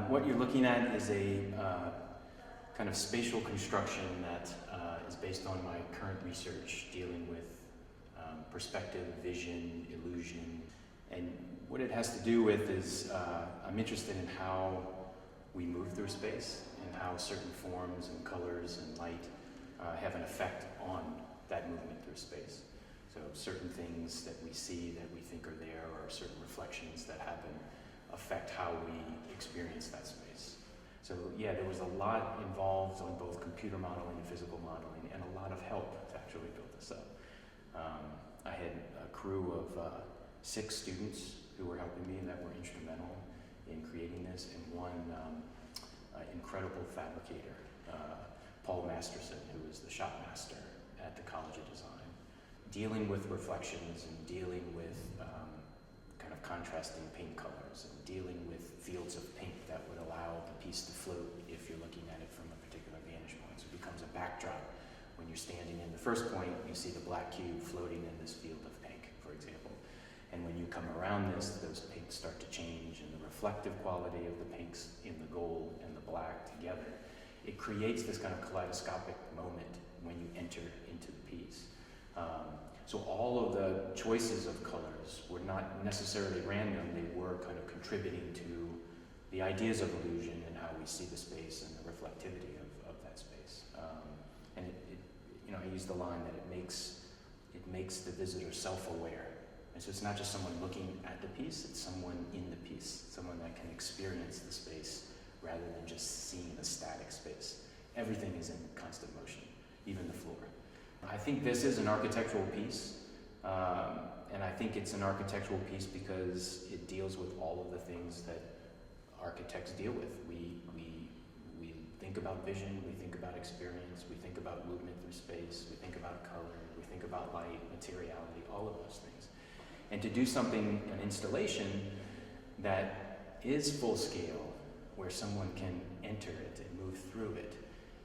What you're looking at is a kind of spatial construction that is based on my current research dealing with perspective, vision, illusion. And what it has to do with is I'm interested in how we move through space and how certain forms and colors and light have an effect on that movement through space. So certain things that we see that we think are there, or certain reflections that happen, affect how we experience that space. So yeah, there was a lot involved on both computer modeling and physical modeling, and a lot of help to actually build this up. I had a crew of 6 students who were helping me and that were instrumental in creating this, and one incredible fabricator, Paul Masterson, who is the shop master at the College of Design, dealing with reflections and dealing with kind of contrasting paint colors and dealing with fields of paint that would allow the piece to float if you're looking at it from a particular vantage point. So it becomes a backdrop. When you're standing in the first point, you see the black cube floating in this field of pink, for example. And when you come around this, those pinks start to change, and the reflective quality of the pinks in the gold and the black together, it creates this kind of kaleidoscopic moment when you enter into the piece. So all of the choices of colors were not necessarily random, they were kind of contributing to the ideas of illusion and how we see the space and the reflectivity of that space. And I use the line that it makes the visitor self-aware. And so it's not just someone looking at the piece, it's someone in the piece, someone that can experience the space rather than just seeing a static space. Everything is in constant motion, even the floor. I think this is an architectural piece, and I think it's an architectural piece because it deals with all of the things that architects deal with. We think about vision, we think about experience, we think about movement through space, we think about color, we think about light, materiality, all of those things. And to do something, an installation that is full scale, where someone can enter it and move through it,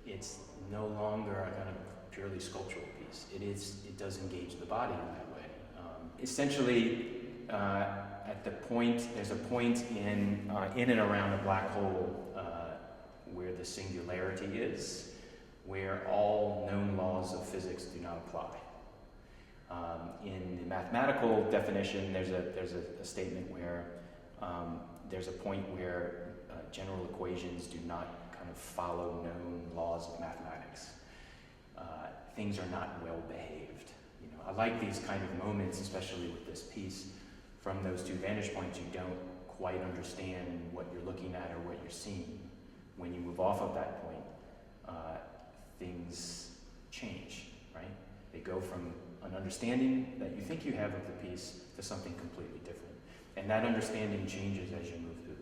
it's no longer a kind of purely sculptural piece. It does engage the body in that way. Essentially, at the point, there's a point in and around a black hole where the singularity is, where all known laws of physics do not apply. In the mathematical definition, there's a statement where there's a point where general equations do not kind of follow known laws of mathematics. Things are not well behaved. I like these kind of moments, especially with this piece. From those 2 vantage points, you don't quite understand what you're looking at or what you're seeing. When you move off of that point, things change, right? They go from an understanding that you think you have of the piece to something completely different. And that understanding changes as you move through